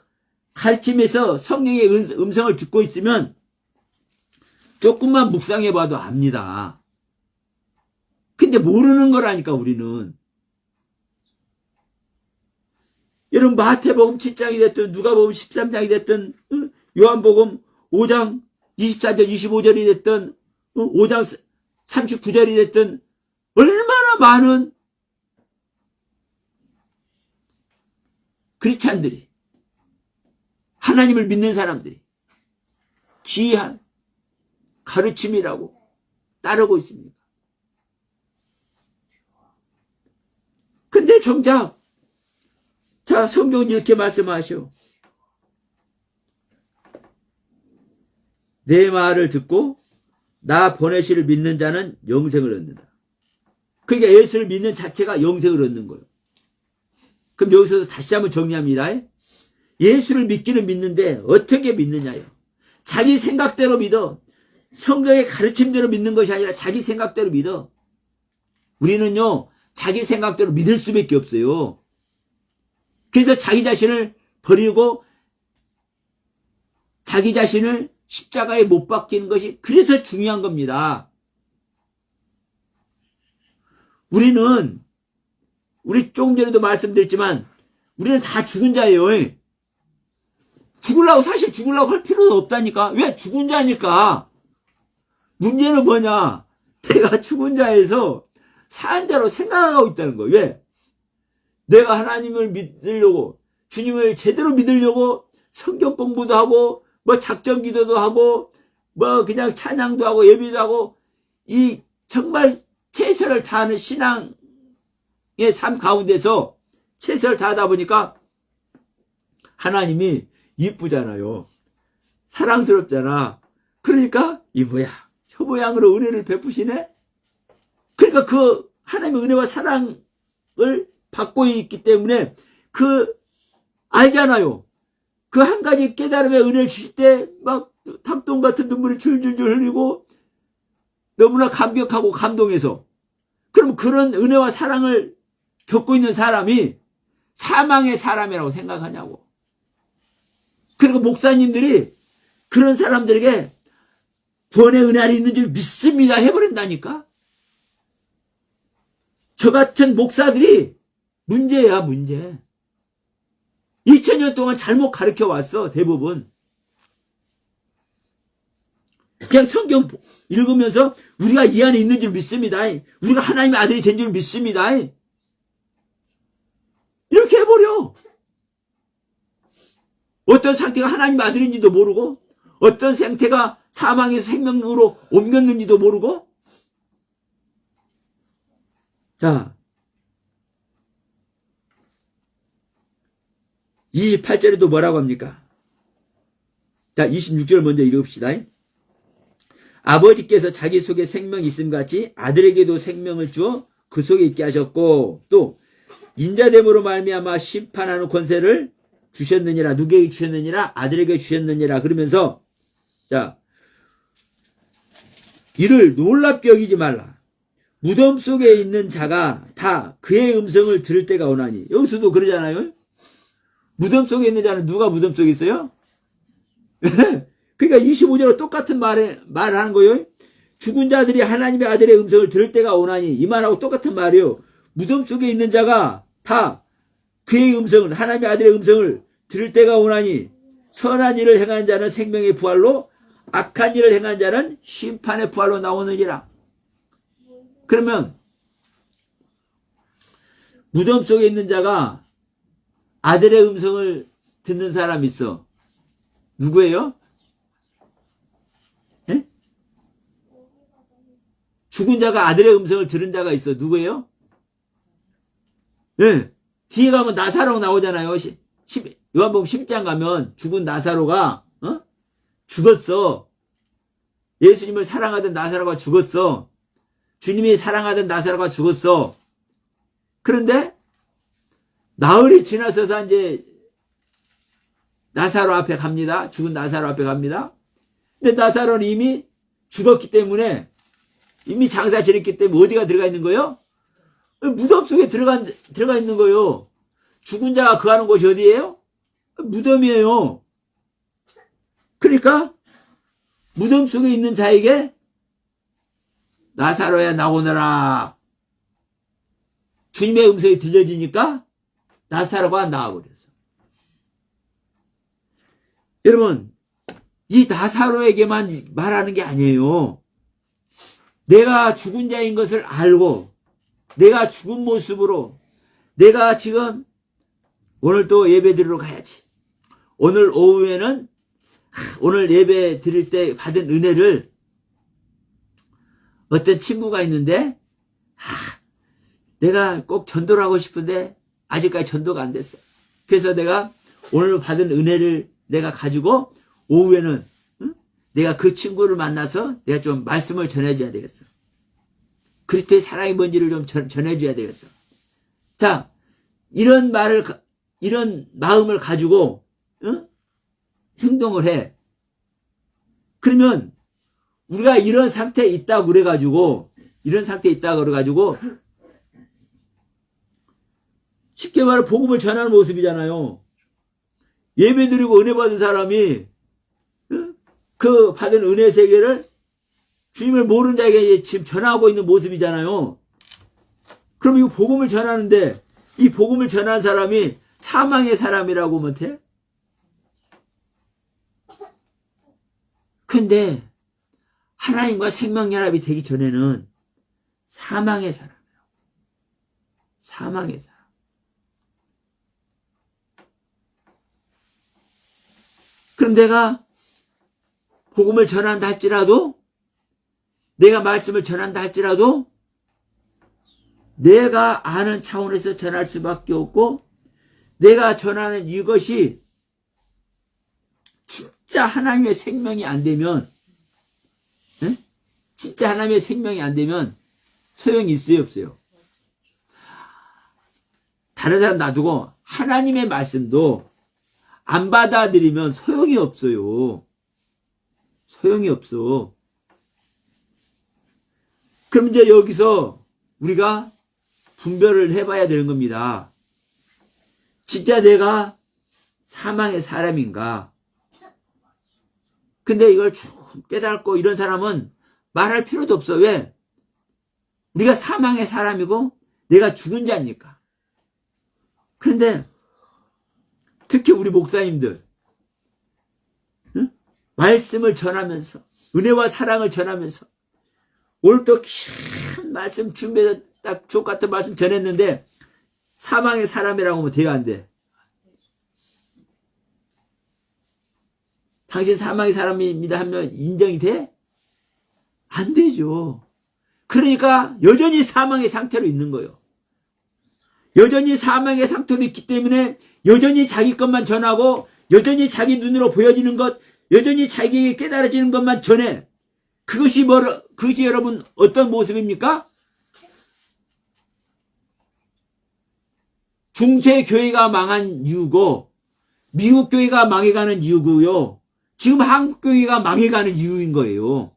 가르침에서 성령의 음성을 듣고 있으면 조금만 묵상해봐도 압니다. 근데 모르는 거라니까, 우리는. 여러분, 마태복음 7장이 됐든 누가복음 13장이 됐든 요한복음 5장 24절 25절이 됐든 5장 39절이 됐든 얼마나 많은 크리스찬들이, 하나님을 믿는 사람들이 귀한 가르침이라고 따르고 있습니다. 근데 정작 자, 성경은 이렇게 말씀하셔. 내 말을 듣고 나 보내시를 믿는 자는 영생을 얻는다. 그러니까 예수를 믿는 자체가 영생을 얻는 거예요. 그럼 여기서 다시 한번 정리합니다. 예수를 믿기는 믿는데 어떻게 믿느냐요? 자기 생각대로 믿어. 성경의 가르침대로 믿는 것이 아니라 자기 생각대로 믿어. 우리는요, 자기 생각대로 믿을 수밖에 없어요. 그래서 자기 자신을 버리고 자기 자신을 십자가에 못 박히는 것이 그래서 중요한 겁니다. 우리 조금 전에도 말씀드렸지만 우리는 다 죽은 자예요. 사실 죽으려고 할 필요는 없다니까. 왜? 죽은 자니까. 문제는 뭐냐? 내가 죽은 자에서 산 자로 생각하고 있다는 거예요. 왜? 내가 하나님을 믿으려고, 주님을 제대로 믿으려고 성경 공부도 하고, 작전 기도도 하고, 그냥 찬양도 하고, 예배도 하고, 이 정말 최선을 다하는 신앙의 삶 가운데서 최선을 다하다 보니까 하나님이 이쁘잖아요. 사랑스럽잖아. 그러니까 이 뭐야, 저 모양으로 은혜를 베푸시네? 그러니까 그 하나님의 은혜와 사랑을 받고 있기 때문에 알잖아요. 그 한 가지 깨달음의 은혜를 주실 때 막 탑동 같은 눈물이 줄줄줄 흘리고 너무나 감격하고 감동해서, 그럼 그런 은혜와 사랑을 겪고 있는 사람이 사망의 사람이라고 생각하냐고. 그리고 목사님들이 그런 사람들에게 구원의 은혜 안에 있는 줄 믿습니다 해버린다니까. 저 같은 목사들이 문제야, 문제. 2000년 동안 잘못 가르쳐 왔어, 대부분. 그냥 성경 읽으면서 우리가 이 안에 있는 줄 믿습니다. 우리가 하나님의 아들이 된 줄 믿습니다. 이렇게 해버려. 어떤 상태가 하나님의 아들인지도 모르고, 어떤 상태가 사망에서 생명으로 옮겼는지도 모르고. 자, 이 8절에도 뭐라고 합니까? 자, 26절 먼저 읽읍시다. 아버지께서 자기 속에 생명이 있음 같이 아들에게도 생명을 주어 그 속에 있게 하셨고, 또 인자됨으로 말미암아 심판하는 권세를 주셨느니라. 누구에게 주셨느니라? 아들에게 주셨느니라. 그러면서, 자, 이를 놀랍게 여기지 말라. 무덤 속에 있는 자가 다 그의 음성을 들을 때가 오나니. 여기서도 그러잖아요. 무덤 속에 있는 자는 누가 무덤 속에 있어요? 그러니까 25절로 똑같은 말을 하는 거예요. 죽은 자들이 하나님의 아들의 음성을 들을 때가 오나니, 이 말하고 똑같은 말이에요. 무덤 속에 있는 자가 다 그의 음성을, 하나님의 아들의 음성을 들을 때가 오나니, 선한 일을 행한 자는 생명의 부활로, 악한 일을 행한 자는 심판의 부활로 나오느니라. 그러면 무덤 속에 있는 자가 아들의 음성을 듣는 사람이 있어. 누구예요? 에? 죽은 자가 아들의 음성을 들은 자가 있어. 누구예요? 네. 뒤에 가면 나사로 나오잖아요. 요한복음 10장 가면 죽은 나사로가 죽었어. 예수님을 사랑하던 나사로가 죽었어. 주님이 사랑하던 나사로가 죽었어. 그런데 나흘이 지나서서 이제 나사로 앞에 갑니다. 죽은 나사로 앞에 갑니다. 근데 나사로는 이미 죽었기 때문에, 이미 장사 지냈기 때문에 어디가 들어가 있는 거예요? 무덤 속에 들어가 있는 거예요. 죽은 자가 거하는 곳이 어디예요? 무덤이에요. 그러니까 무덤 속에 있는 자에게 나사로야 나오너라. 주님의 음성이 들려지니까 나사로가 나와버렸어. 여러분, 이 나사로에게만 말하는 게 아니에요. 내가 죽은 자인 것을 알고, 내가 죽은 모습으로, 내가 지금 오늘 또 예배 드리러 가야지. 오늘 오후에는 오늘 예배 드릴 때 받은 은혜를, 어떤 친구가 있는데 내가 꼭 전도를 하고 싶은데 아직까지 전도가 안 됐어. 그래서 내가 오늘 받은 은혜를 내가 가지고 오후에는 내가 그 친구를 만나서 내가 좀 말씀을 전해줘야 되겠어. 그리스도의 사랑이 뭔지를 좀 전해줘야 되겠어. 자, 이런 마음을 가지고 행동을 해. 그러면 우리가 이런 상태에 있다고 그래가지고 쉽게 말해 복음을 전하는 모습이잖아요. 예배 드리고 은혜 받은 사람이 그 받은 은혜 세계를 주님을 모르는 자에게 지금 전하고 있는 모습이잖아요. 그럼 이 복음을 전하는데, 이 복음을 전한 사람이 사망의 사람이라고 하면 돼? 근데 하나님과 생명연합이 되기 전에는 사망의 사람이에요. 사망의 사람. 그럼 내가 복음을 전한다 할지라도, 내가 말씀을 전한다 할지라도 내가 아는 차원에서 전할 수밖에 없고, 내가 전하는 이것이 진짜 하나님의 생명이 안 되면, 진짜 하나님의 생명이 안 되면 소용이 있어요, 없어요? 다른 사람 놔두고 하나님의 말씀도 안 받아들이면 소용이 없어요. 소용이 없어. 그럼 이제 여기서 우리가 분별을 해봐야 되는 겁니다. 진짜 내가 사망의 사람인가? 근데 이걸 좀 깨닫고 이런 사람은 말할 필요도 없어. 왜? 우리가 사망의 사람이고 내가 죽은 자니까. 그런데 특히 우리 목사님들 응? 말씀을 전하면서 은혜와 사랑을 전하면서 오늘 또 큰 말씀 준비해서 딱 주옥 같은 말씀 전했는데 사망의 사람이라고 하면 돼야 안 돼? 당신 사망의 사람입니다 하면 인정이 돼? 안 되죠. 그러니까 여전히 사망의 상태로 있는 거예요. 여전히 사망의 상태로 있기 때문에 여전히 자기 것만 전하고 여전히 자기 눈으로 보여지는 것, 여전히 자기에게 깨달아지는 것만 전해. 그것이 여러분 어떤 모습입니까? 중세 교회가 망한 이유고 미국 교회가 망해가는 이유고요. 지금 한국 교회가 망해가는 이유인 거예요.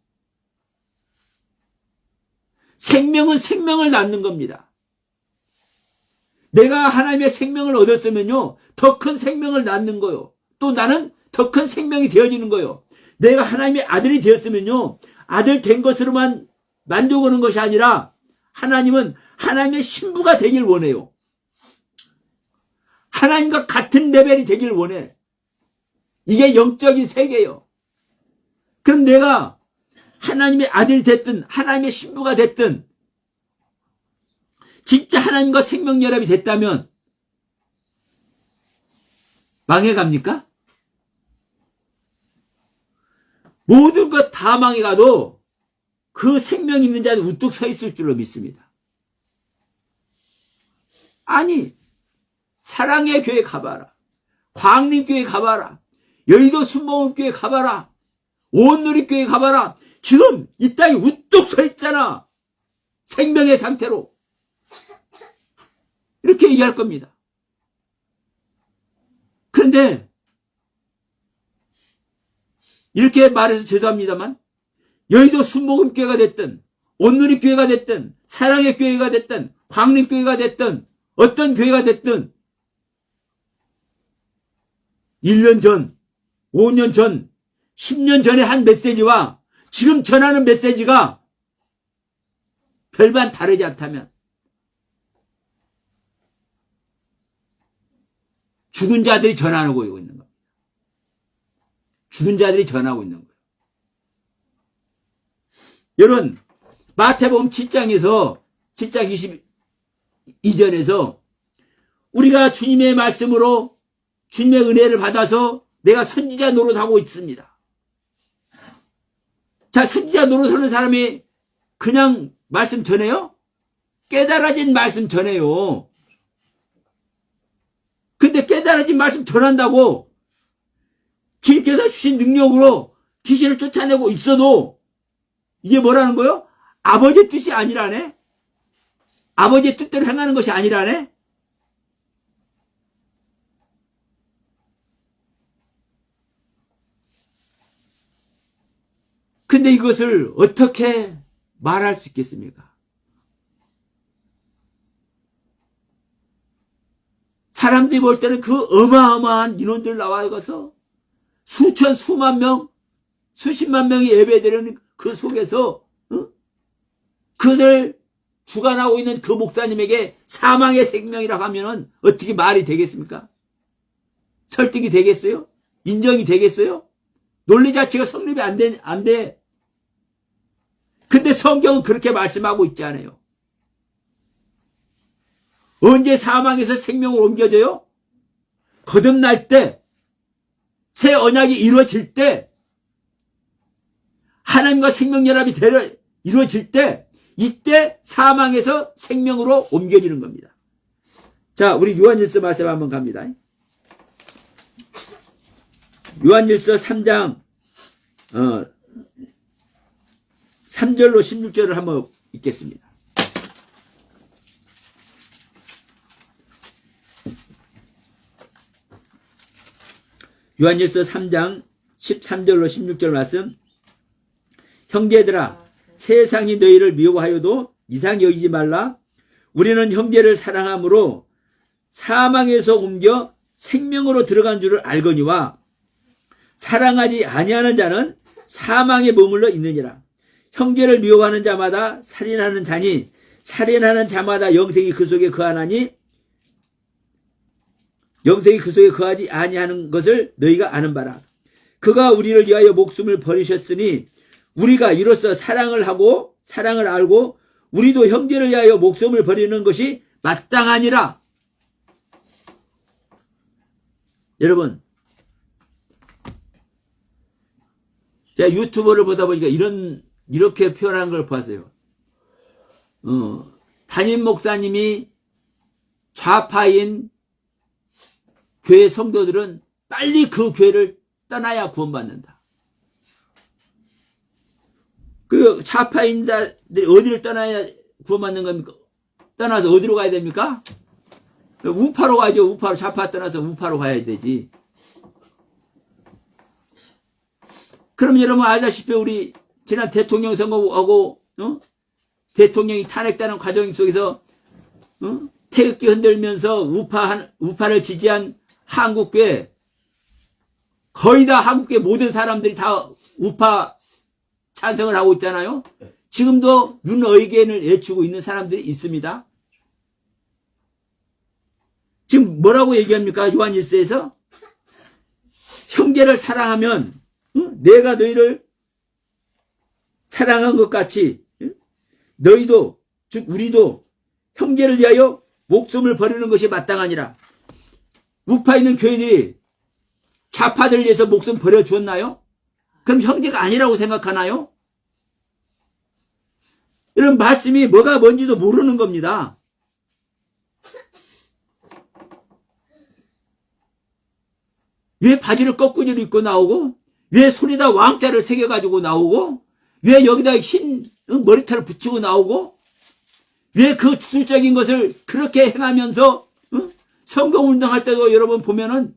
생명은 생명을 낳는 겁니다. 내가 하나님의 생명을 얻었으면요, 더 큰 생명을 낳는 거요. 또 나는 더 큰 생명이 되어지는 거요. 내가 하나님의 아들이 되었으면요, 아들 된 것으로만 만족하는 것이 아니라 하나님은 하나님의 신부가 되길 원해요. 하나님과 같은 레벨이 되길 원해. 이게 영적인 세계예요. 그럼 내가 하나님의 아들이 됐든 하나님의 신부가 됐든 진짜 하나님과 생명연합이 됐다면 망해갑니까? 모든 것 다 망해가도 그 생명 있는 자는 우뚝 서 있을 줄로 믿습니다. 아니, 사랑의 교회 가봐라. 광림교회 가봐라. 여의도 순복음교회 가봐라. 온누리교회 가봐라. 지금 이 땅이 우뚝 서 있잖아. 생명의 상태로. 이렇게 얘기할 겁니다. 그런데 이렇게 말해서 죄송합니다만 여의도 순복음교회가 됐든 온누리교회가 됐든 사랑의 교회가 됐든 광림교회가 됐든 어떤 교회가 됐든 1년 전, 5년 전, 10년 전에 한 메시지와 지금 전하는 메시지가 별반 다르지 않다면 죽은 자들이 전하고 있는 겁니다. 죽은 자들이 전하고 있는 거예요. 여러분, 마태복음 7장 22절에서 우리가 주님의 말씀으로 주님의 은혜를 받아서 내가 선지자 노릇하고 있습니다. 자, 선지자 노릇하는 사람이 그냥 말씀 전해요? 깨달아진 말씀 전해요. 근데 깨달아진 말씀 전한다고 주님께서 주신 능력으로 귀신을 쫓아내고 있어도 이게 뭐라는 거예요? 아버지의 뜻이 아니라네? 아버지의 뜻대로 행하는 것이 아니라네? 근데 이것을 어떻게 말할 수 있겠습니까? 사람들이 볼 때는 그 어마어마한 인원들 나와서 수천, 수만 명, 수십만 명이 예배드리는 그 속에서 그들 주관하고 있는 그 목사님에게 사망의 생명이라고 하면은 어떻게 말이 되겠습니까? 설득이 되겠어요? 인정이 되겠어요? 논리 자체가 성립이 안 돼. 근데 성경은 그렇게 말씀하고 있지 않아요. 언제 사망에서 생명으로 옮겨져요? 거듭날 때, 새 언약이 이루어질 때, 하나님과 생명연합이 이루어질 때, 이때 사망에서 생명으로 옮겨지는 겁니다. 자, 우리 요한일서 말씀 한번 갑니다. 요한일서 3장 3절로 16절을 한번 읽겠습니다. 요한일서 3장 13절로 16절 말씀. 형제들아, 세상이 너희를 미워하여도 이상히 여기지 말라. 우리는 형제를 사랑함으로 사망에서 옮겨 생명으로 들어간 줄을 알거니와 사랑하지 아니하는 자는 사망에 머물러 있느니라. 형제를 미워하는 자마다 살인하는 자니 살인하는 자마다 영생이 그 속에 거하나니 영생이 그 속에 거하지 아니하는 것을 너희가 아는 바라. 그가 우리를 위하여 목숨을 버리셨으니 우리가 이로써 사랑을 하고 사랑을 알고 우리도 형제를 위하여 목숨을 버리는 것이 마땅하니라. 여러분, 제가 유튜버를 보다 보니까 이렇게 표현한 걸 봤어요. 담임 목사님이 좌파인 교회 성도들은 빨리 그 교회를 떠나야 구원받는다. 그 좌파인자들이 어디를 떠나야 구원받는 겁니까? 떠나서 어디로 가야 됩니까? 우파로 가죠. 우파로. 좌파 떠나서 우파로 가야 되지. 그럼 여러분 알다시피 우리 지난 대통령 선거하고 대통령이 탄핵되는 과정 속에서 태극기 흔들면서 우파를 지지한 한국교회, 거의 다 한국교회 모든 사람들이 다 우파 찬성을 하고 있잖아요. 지금도 윤의견을 외치고 있는 사람들이 있습니다. 지금 뭐라고 얘기합니까? 요한일서에서 형제를 사랑하면 내가 너희를 사랑한 것 같이 너희도 즉 우리도 형제를 위하여 목숨을 버리는 것이 마땅하니라. 우파 있는 교회들이 좌파들을 위해서 목숨 버려주었나요? 그럼 형제가 아니라고 생각하나요? 이런 말씀이 뭐가 뭔지도 모르는 겁니다. 왜 바지를 거꾸로 입고 나오고, 왜 손에다 왕자를 새겨가지고 나오고, 왜 여기다 흰 머리털을 붙이고 나오고, 왜 그 주술적인 것을 그렇게 행하면서 선거운동할 때도 여러분 보면은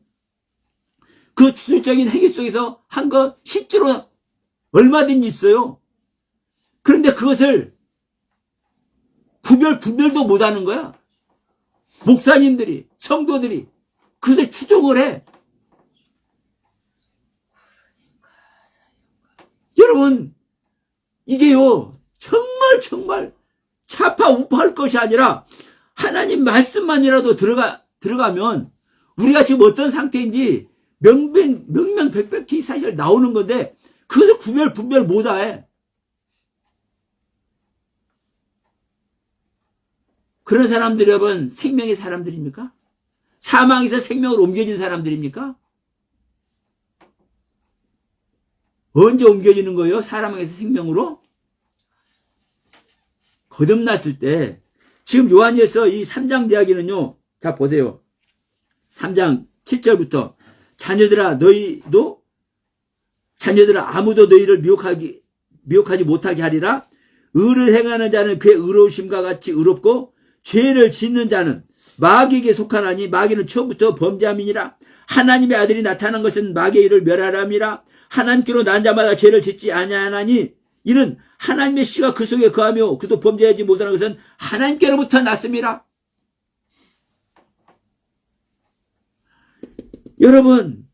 그 주술적인 행위 속에서 한 거 실제로 얼마든지 있어요. 그런데 그것을 분별도 못하는 거야. 목사님들이, 성도들이 그것을 추종을 해. 여러분, 이게요, 정말 좌파 우파할 것이 아니라 하나님 말씀만이라도 들어가면 우리가 지금 어떤 상태인지 명명백백히 사실 나오는 건데 그것을 분별 못해. 그런 사람들이 여러분 생명의 사람들입니까? 사망에서 생명으로 옮겨진 사람들입니까? 언제 옮겨지는 거예요? 사망에서 생명으로? 거듭났을 때. 지금 요한일서 이 3장 이야기는요. 자 보세요. 3장 7절부터 자녀들아 아무도 너희를 미혹하지 못하게 하리라. 의를 행하는 자는 그의 의로우심과 같이 의롭고 죄를 짓는 자는 마귀에게 속하나니 마귀는 처음부터 범죄함이니라. 하나님의 아들이 나타난 것은 마귀의 일을 멸하람이라. 하나님께로 난 자마다 죄를 짓지 아니하나니 이는 하나님의 씨가 그 속에 거하며 그도 범죄하지 못하는 것은 하나님께로부터 났습니다. 여러분,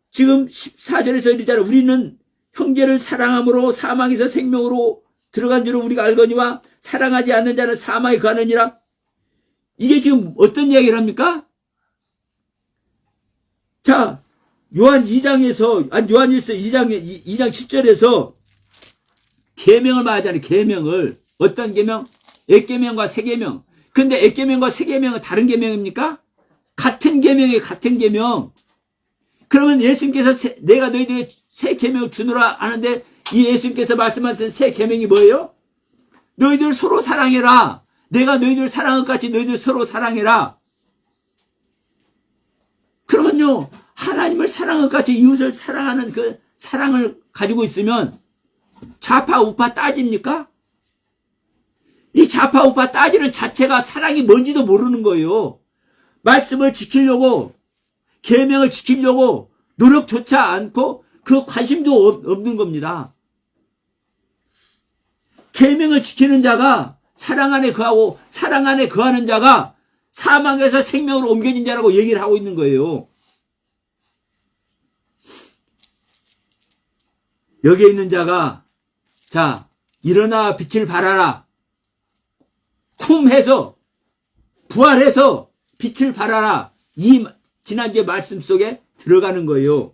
지금 14절에서 이르잖아요. 우리는 형제를 사랑함으로 사망에서 생명으로 들어간 줄을 우리가 알거니와 사랑하지 않는 자는 사망에 거하느니라. 이게 지금 어떤 이야기를 합니까? 자, 요한일서 2장 7절에서 계명을 말하잖아요. 계명을. 어떤 계명? 액계명과 세계명. 근데 액계명과 세계명은 다른 계명입니까? 같은 계명이에요. 같은 계명. 그러면 예수님께서 내가 너희들에게 새 계명을 주노라 하는데 이 예수님께서 말씀하신 새 계명이 뭐예요? 너희들 서로 사랑해라. 내가 너희들 사랑한 것 같이 너희들 서로 사랑해라. 그러면요, 하나님을 사랑한 것 같이 이웃을 사랑하는 그 사랑을 가지고 있으면 좌파 우파 따집니까? 이 좌파 우파 따지는 자체가 사랑이 뭔지도 모르는 거예요. 말씀을 지키려고, 계명을 지키려고 노력조차 않고 그 관심도 없는 겁니다. 계명을 지키는 자가 사랑 안에 거하고 사랑 안에 거하는 자가 사망에서 생명으로 옮겨진 자라고 얘기를 하고 있는 거예요. 여기에 있는 자가 자 일어나 빛을 발하라. 쿰 해서 부활해서 빛을 발하라. 이 지난주에 말씀 속에 들어가는 거예요.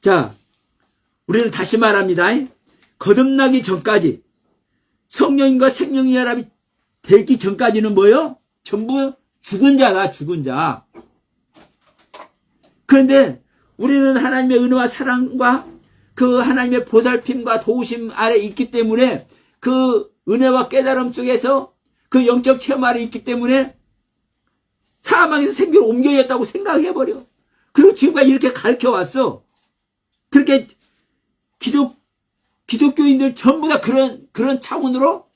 자, 우리는 다시 말합니다. 거듭나기 전까지 성령님과 생명의 연합이 되기 전까지는 뭐요? 전부 죽은 자다, 죽은 자. 그런데 우리는 하나님의 은혜와 사랑과 그 하나님의 보살핌과 도우심 아래 있기 때문에 그 은혜와 깨달음 속에서 그 영적 체험 아래 있기 때문에 사망에서 생명으로 옮겨졌다고 생각해버려. 그리고 지금까지 이렇게 가르쳐왔어. 그렇게 기독교인들 전부 다 그런 차원으로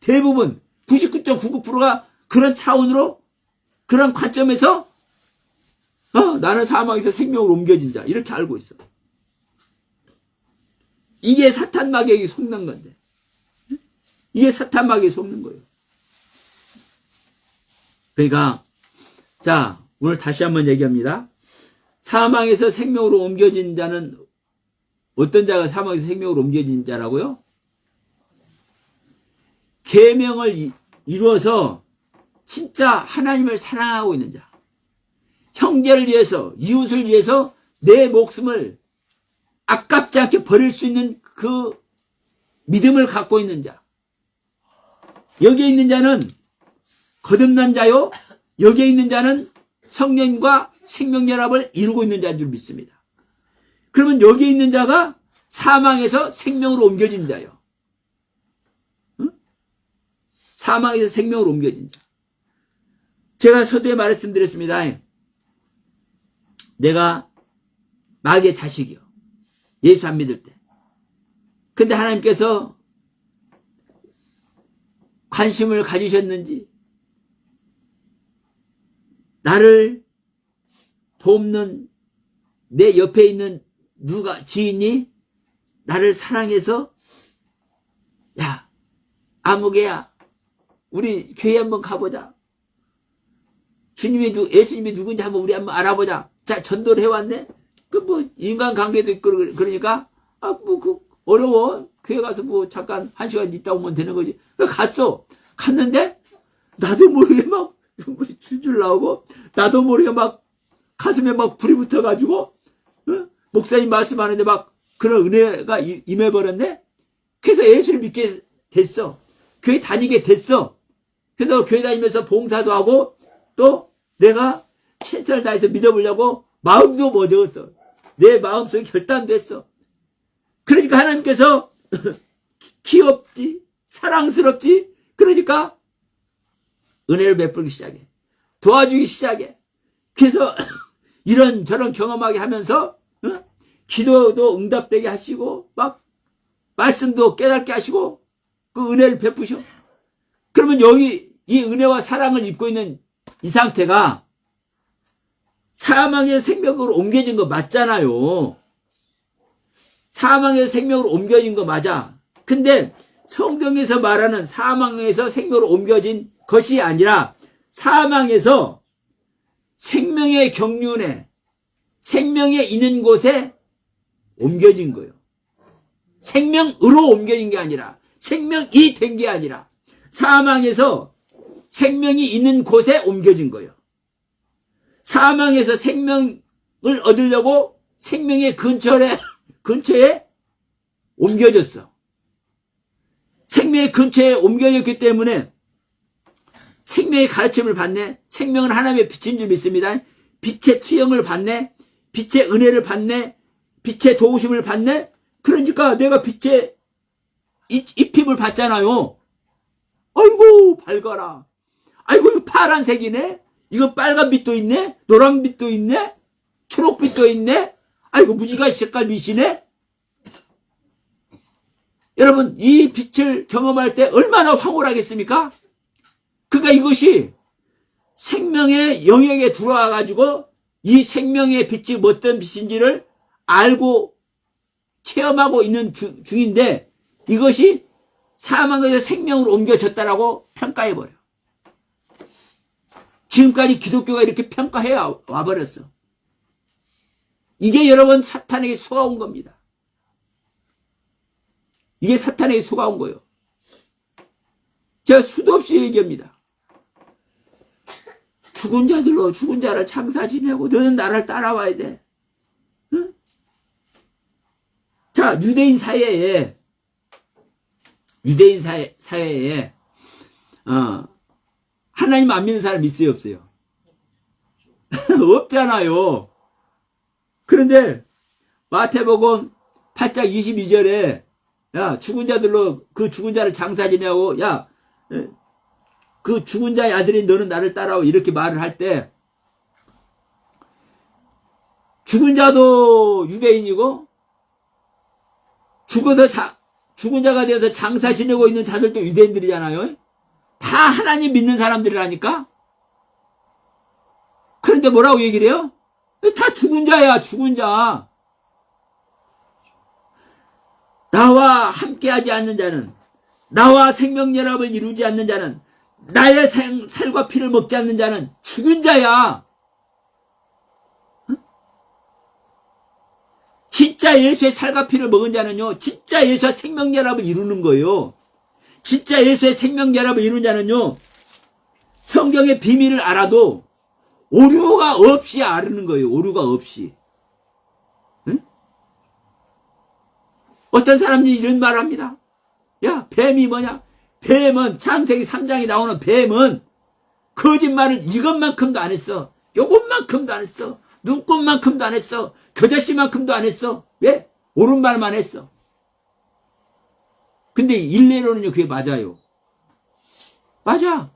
대부분 99.99%가 그런 차원으로 그런 관점에서 나는 사망에서 생명으로 옮겨진 자 이렇게 알고 있어. 이게 사탄 마귀에게 속는 건데. 이게 사탄 마귀에게 속는 거예요. 그러니까 자 오늘 다시 한번 얘기합니다. 사망에서 생명으로 옮겨진 자는 어떤 자가 사망에서 생명으로 옮겨진 자라고요? 계명을 이루어서 진짜 하나님을 사랑하고 있는 자, 형제를 위해서 이웃을 위해서 내 목숨을 아깝지 않게 버릴 수 있는 그 믿음을 갖고 있는 자, 여기에 있는 자는 거듭난 자요, 여기에 있는 자는 성령과 생명연합을 이루고 있는 자인 줄 믿습니다. 그러면 여기에 있는 자가 사망에서 생명으로 옮겨진 자요. 응? 사망에서 생명으로 옮겨진 자. 제가 서두에 말씀드렸습니다. 내가 마귀의 자식이요. 예수 안 믿을 때. 근데 하나님께서 관심을 가지셨는지 나를 돕는 내 옆에 있는 지인이 나를 사랑해서 야 아무개야 우리 교회 한번 가보자. 예수님이 누군지 한번 우리 한번 알아보자. 자 전도를 해왔네. 그 뭐 인간관계도 있고 그러니까 어려워. 교회 가서 뭐 잠깐 1시간 있다 오면 되는 거지. 갔어. 갔는데 나도 모르게 막 줄줄 나오고 나도 모르게 막 가슴에 막 불이 붙어가지고 목사님 말씀하는데 막 그런 은혜가 임해버렸네. 그래서 예수를 믿게 됐어. 교회 다니게 됐어. 그래서 교회 다니면서 봉사도 하고 또 내가 최선을 다해서 믿어보려고 마음도 먹었어. 내 마음속에 결단도 했어. 그러니까 하나님께서 귀엽지 사랑스럽지 그러니까 은혜를 베풀기 시작해. 도와주기 시작해. 그래서 이런저런 경험하게 하면서 기도도 응답되게 하시고 막 말씀도 깨닫게 하시고 그 은혜를 베푸셔. 그러면 여기 이 은혜와 사랑을 입고 있는 이 상태가 사망의 생명으로 옮겨진 거 맞잖아요. 사망에서 생명으로 옮겨진 거 맞아. 근데 성경에서 말하는 사망에서 생명으로 옮겨진 것이 아니라 사망에서 생명의 경륜에 생명의 있는 곳에 옮겨진 거예요. 생명으로 옮겨진 게 아니라 생명이 된 게 아니라 사망에서 생명이 있는 곳에 옮겨진 거예요. 사망에서 생명을 얻으려고 생명의 근처에 옮겨졌어. 생명의 근처에 옮겨졌기 때문에 생명의 가르침을 받네. 생명은 하나님의 빛인 줄 믿습니다. 빛의 투영을 받네. 빛의 은혜를 받네. 빛의 도우심을 받네. 그러니까 내가 빛의 입힘을 받잖아요. 아이고 밝아라. 아이고 이거 파란색이네. 이거 빨간빛도 있네. 노란빛도 있네. 초록빛도 있네. 아이고 무지개 색깔 빛이네. 여러분 이 빛을 경험할 때 얼마나 황홀하겠습니까? 그러니까 이것이 생명의 영역에 들어와 가지고 이 생명의 빛이 어떤 빛인지를 알고 체험하고 있는 중인데 이것이 사망에서 생명으로 옮겨졌다라고 평가해버려. 지금까지 기독교가 이렇게 평가해 와버렸어. 이게 여러분 사탄에게 속아온 겁니다. 이게 사탄에게 속아온 거예요. 제가 수도 없이 얘기합니다. 죽은 자들로 죽은 자를 장사 지내고 너는 나를 따라와야 돼. 응? 자, 유대인 사회에 하나님 안 믿는 사람 있어요, 없어요? 없잖아요. 그런데 마태복음 8장 22절에 야, 죽은 자들로 그 죽은 자를 장사 지내고 야, 그 죽은 자의 아들인 너는 나를 따라오 이렇게 말을 할 때 죽은 자도 유대인이고 죽은 자가 되어서 장사 지내고 있는 자들도 유대인들이잖아요. 다 하나님 믿는 사람들이라니까. 그런데 뭐라고 얘기를 해요? 다 죽은 자야, 죽은 자. 나와 함께하지 않는 자는, 나와 생명연합을 이루지 않는 자는, 나의 살과 피를 먹지 않는 자는 죽은 자야. 진짜 예수의 살과 피를 먹은 자는요, 진짜 예수와 생명연합을 이루는 거예요. 진짜 예수의 생명연합을 이루는 자는요, 성경의 비밀을 알아도 오류가 없이 아는 거예요. 오류가 없이. 응? 어떤 사람이 이런 말을 합니다. 야, 뱀이 뭐냐? 뱀은 창세기 3장에 나오는 뱀은 거짓말을 이것만큼도 안 했어. 요것만큼도 안 했어. 눈꽃만큼도 안 했어. 겨자씨만큼도 안 했어. 왜? 옳은 말만 했어. 근데 일례로는요, 그게 맞아요. 맞아.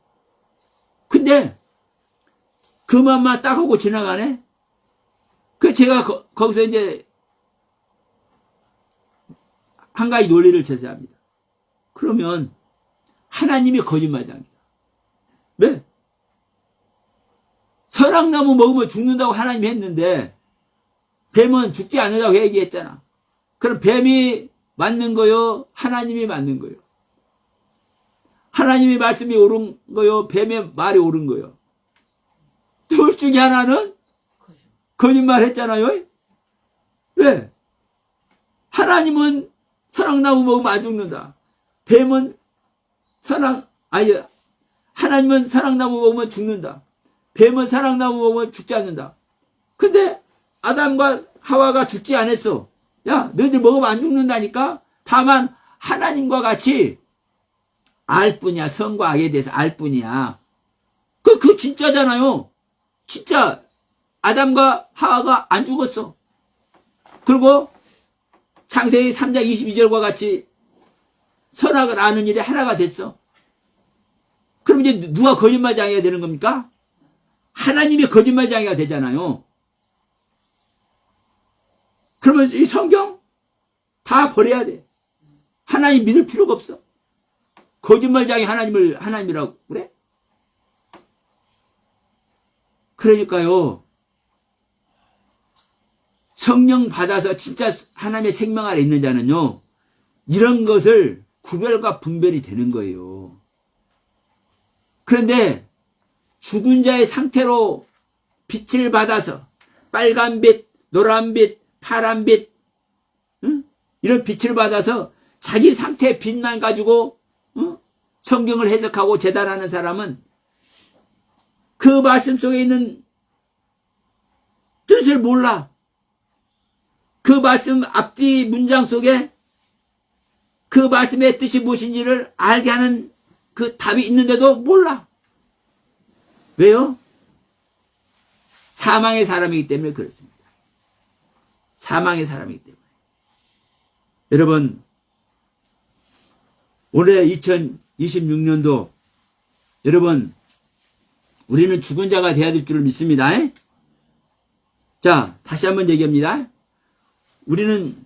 근데 그만만 딱 하고 지나가네? 그 제가 거기서 이제 한 가지 논리를 제시합니다. 그러면 하나님이 거짓말장이다. 왜? 선악나무 먹으면 죽는다고 하나님이 했는데 뱀은 죽지 않는다고 얘기했잖아. 그럼 뱀이 맞는 거요? 하나님이 맞는 거요? 하나님의 말씀이 옳은 거요? 뱀의 말이 옳은 거요? 둘 중에 하나는 거짓말 했잖아요? 왜? 하나님은 선악나무 먹으면 안 죽는다. 뱀은 하나님은 선악나무 먹으면 죽는다. 뱀은 선악나무 먹으면 죽지 않는다. 근데 아담과 하와가 죽지 않았어. 야, 너희들 먹으면 안 죽는다니까? 다만 하나님과 같이 알 뿐이야. 선과 악에 대해서 알 뿐이야. 그 진짜잖아요. 진짜 아담과 하와가 안 죽었어. 그리고 창세기 3장 22절과 같이 선악을 아는 일이 하나가 됐어. 그럼 이제 누가 거짓말장애가 되는 겁니까? 하나님이 거짓말장애가 되잖아요. 그러면 이 성경 다 버려야 돼. 하나님 믿을 필요가 없어. 거짓말장애 하나님이라고 그래? 그러니까요. 성령 받아서 진짜 하나님의 생명 아래 있는 자는요. 이런 것을 구별과 분별이 되는 거예요. 그런데 죽은 자의 상태로 빛을 받아서 빨간빛, 노란빛, 파란빛 이런 빛을 받아서 자기 상태의 빛만 가지고 성경을 해석하고 재단하는 사람은 그 말씀 속에 있는 뜻을 몰라. 그 말씀 앞뒤 문장 속에 그 말씀의 뜻이 무엇인지를 알게 하는 그 답이 있는데도 몰라. 왜요? 사망의 사람이기 때문에 그렇습니다. 사망의 사람이기 때문에. 여러분, 올해 2026년도 여러분 우리는 죽은 자가 되어야 될 줄을 믿습니다. 자, 다시 한번 얘기합니다. 우리는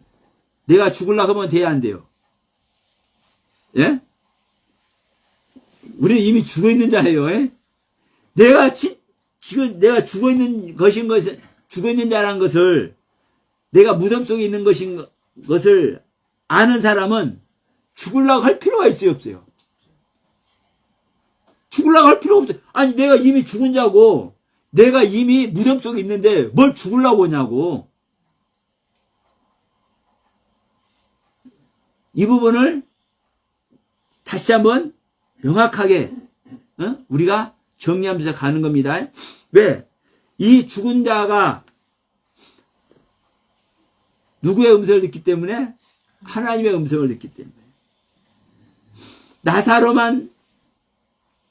내가 죽으려고 하면 돼야 안 돼요. 예? 우리는 이미 죽어 있는 자예요. 지금 내가 죽어 있는 것인 것은 죽었는 자라는 것을, 내가 무덤 속에 있는 것을 아는 사람은 죽으려고 할 필요가 있어요, 없어요? 죽으려고 할 필요가 없어요. 아니, 내가 이미 죽은 자고, 내가 이미 무덤 속에 있는데 뭘 죽으려고 하냐고. 이 부분을 다시 한번 명확하게 우리가 정리하면서 가는 겁니다. 왜? 이 죽은 자가 누구의 음성을 듣기 때문에? 하나님의 음성을 듣기 때문에. 나사로만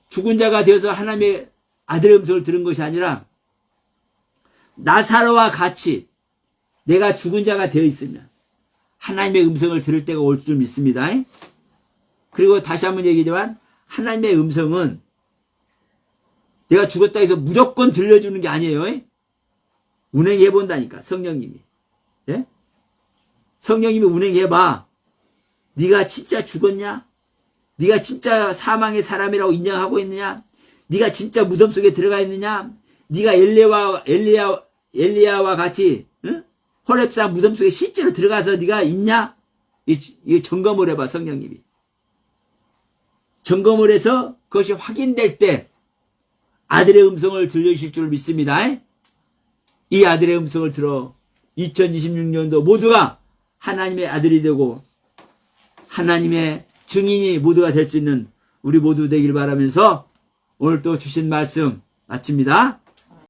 죽은 자가 되어서 하나님의 아들의 음성을 들은 것이 아니라 나사로와 같이 내가 죽은 자가 되어 있으면 하나님의 음성을 들을 때가 올 줄 믿습니다. 그리고 다시 한번 얘기하지만 하나님의 음성은 내가 죽었다 해서 무조건 들려주는 게 아니에요. 운행해 본다니까, 성령님이. 예? 성령님이 운행해봐. 네가 진짜 죽었냐? 네가 진짜 사망의 사람이라고 인정하고 있느냐? 네가 진짜 무덤 속에 들어가 있느냐? 네가 엘리야와 같이 호렙산 무덤 속에 실제로 들어가서 네가 있냐? 이 점검을 해봐, 성령님이. 점검을 해서 그것이 확인될 때 아들의 음성을 들려주실 줄 믿습니다. 이 아들의 음성을 들어 2026년도 모두가 하나님의 아들이 되고 하나님의 증인이 모두가 될 수 있는 우리 모두 되길 바라면서 오늘 또 주신 말씀 마칩니다.